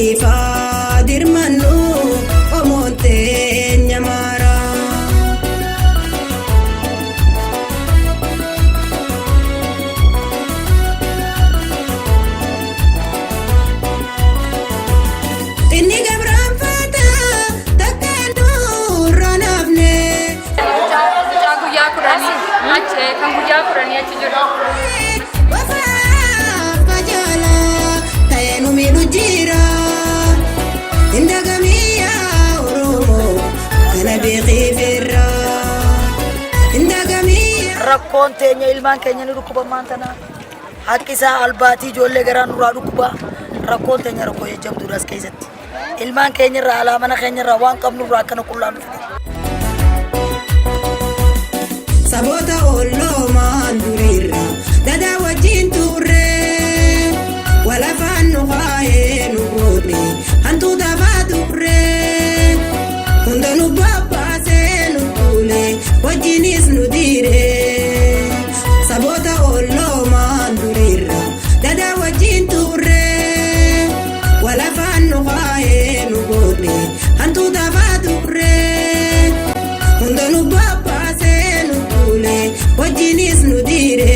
walifa dirmanu omonte nyamara inni gabran fata takanu ranafne jagu ya kurani ache kan guja kurani ache juro jira indagamiya oromo kana biqifira indagamiya rakkoon teenya ilmaan keenya ni dhukkuba maantana haqqisaa albaatii ijoollee garaa nurraa dhukkuba rakkoon teenya rakkoo jajjabduudhaas keessatti ilmaan keenya irraa alaa mana keenya irraa waan qabnurraa akkana qullaan dhufte saboota olloomaan duriirra dadaa wajjin turre wala fannu khaye nugone hantu dabadure hundanu babase nugule wajinis nudire sabota ollo mandurira dada wajin ture wala fannu khaye nugone hantu dabadure hundanu babase nugule wajinis nudire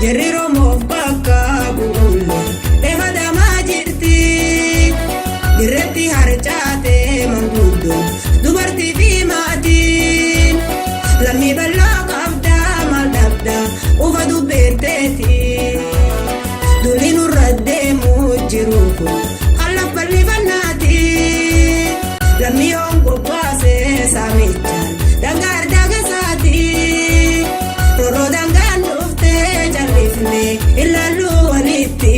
Guerrero mof baka bulle ehada majirti diretti harcate mangudo dubarti fi matin lammi balla qabda mal dabda ufa dubbeteti dulinu radde mujiruko alla balli fannati lammi ongo pase samichan dangar dagasati roro dangan ufte jarifne illa luaniti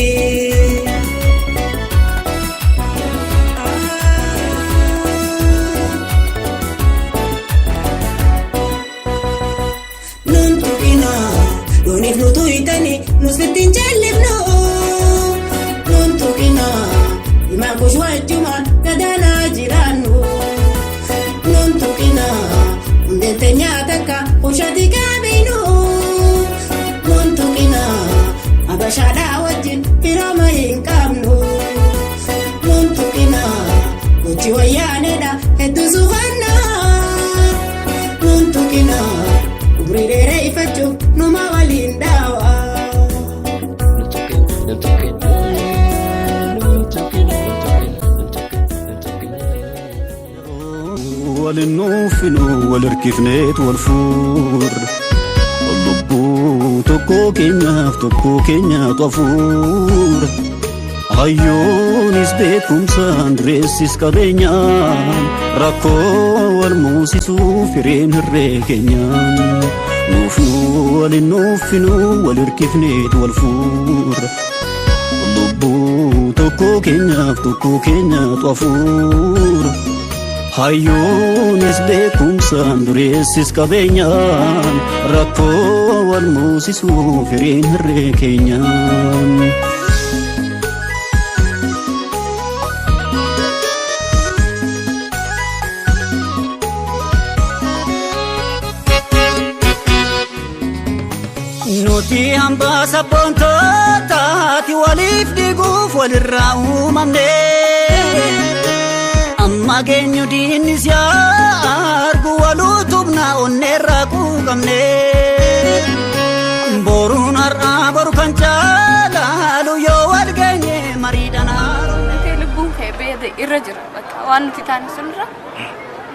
nuntukina donif nutu itani nusfitin jallibno nuntukina ima kushwa juma kadana jiranu nuntukina ndetenya taka ushati kabinu nuntukina abashada wajin firama yinkabnu nuntukina uchiwa yaneda hetusuhana nuntukina ubridere ifachu numa walindawa ولنوفنو ولركفنيت والفور اللبو تكو كينيا طفور هايونيس بيكم ساندريسيس كابينيان راكو والموسيسو فيرين الريكينيان نوفنو ولنوفنو ولركفنيت والفور اللبو تكو كينيا طفور هايونيس بيكم ساندريسيس كابينيان راكو والموسيسو فيرين الريكينيان نوتي هامبا سابونتو تاتي وليف ديغوف وللراو ممني أما كينيو ديني سيار قوالو تبنا ونراكو قمني بورون أرقا بورو كنجالا لو يوال كيني مريدنا نتي لبون كي بيدي إرجر وانو تتاني سنرا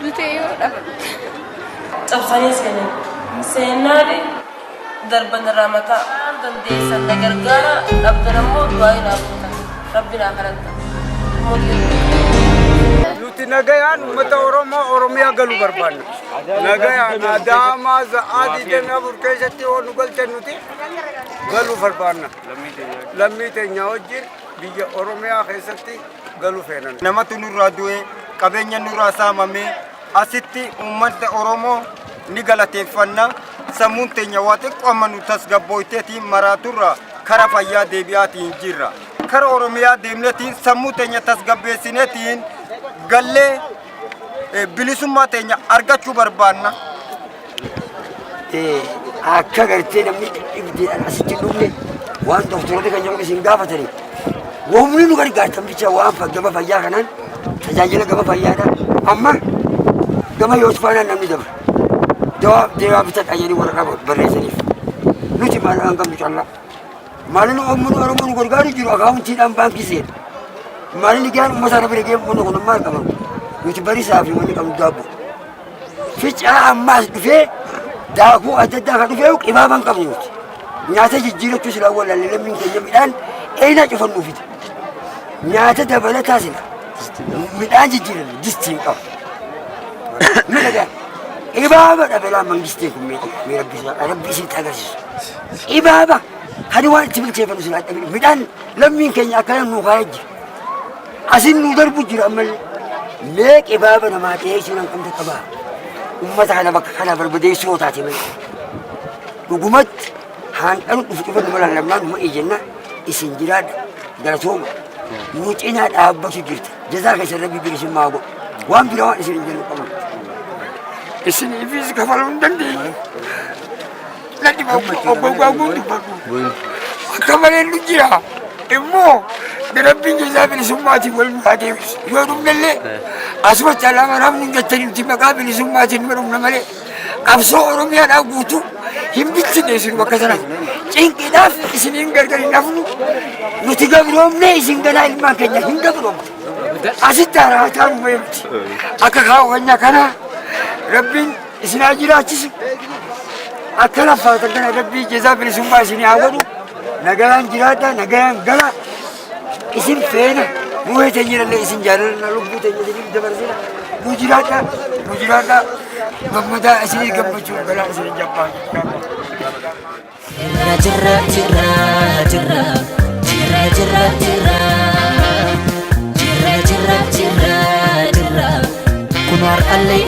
دوتي يو دابا تبخاني سنة دربنا رامتا دنديسا نغرغارا ربنا مو دعاي ربنا خلنتا nuti nagayaan uummata Oromiyaa galuu barbaanna. Nagayaan Adaamaa Za'aadii jennee afur keessatti yoo nu galchan nuti galuu barbaanna. Lammii teenya wajjin biyya Oromiyaa keessatti galuu feenan. Namatu nurraa du'e, qabeenya nurraa saamame, asitti uummata Oromoo ni galateeffanna. Sammuun teenya waa xiqqoo amma nu tasgabbooyteetiin maraaturraa kara fayyaa deebi'aatiin jirra. Kara Oromiyaa deemneetiin sammuu teenya tasgabbeessineetiin gallee bilisummaa teenya argachuu barbaanna. Akka gartee namni dhibdeedhaan asitti dhufne waan doktoroota kan jedhamu isin gaafatanii woomni nu gargaartan bicha waan gama fayyaa kanaan tajaajila gama fayyaadhaan amma gama Yoosfaanaan namni dabra. Dewa bitat ayani warqa barreessaniif nuti maal aan qabnu callaa maalin uummanni Oromoo nu gargaaru jiru akaawuntiidhaan baankii seena maalin gaan uummata irra biree uummanni kun maal qaban nuti bariisaa fi wanni qabnu daabbo ficaa ammaas dhufee daakuu adda addaa kan dhufee qibaaban qabnu nuti nyaata jijjiirachuu silaa walaalee lammiin keenya midhaan eenaa cufannuu fite nyaata dabalataa sila midhaan jijjiirannu distiin qaba midhagaa إبابة أبلا منجستكم من ربي سيد أجرس إبابة هذا وان تبي تبي نسلا ميدان لم يمكن أكلم نخاج أسين ندر بجرا أمل ليك إبابة نما تيجي نكمل تكبا وما تعالى بك خلا بربدي صوت عتيمي وقمت هان أنا كفت ولا لما نما إجنا إسنجراد درسوم موتينا أبغى تجرت جزاك سربي بيرسم ماغو وان بيروان إسنجراد كمان isini fiz kafalun dandi lagi bagu kamarin lujira immo berabbin jazabin summati wal hadis yorum nelle aswa chalama ramni gattani ti maqabil summati merum namale qabso Oromiya da gutu himbitti desin bakasana cinkidaf isinin gargari nafnu nuti gabrom ne isin gana ilma kenya hingabrom asitara tamu memti aka kawanya kana ربين إسناجيرا تيس أكلا فاتنا ربي جزاء بالسماء سني عودو نجارن جرادا نجارن جلا اسم فين مو هي تجير اللي اسم جارل نلوك تجير اللي دبرزنا مجرادا ممدا اسمي كم بچو جلا اسمي جبان جرا جرا جرا جرا جرا جرا جرا جرا جرا جرا كنار اللي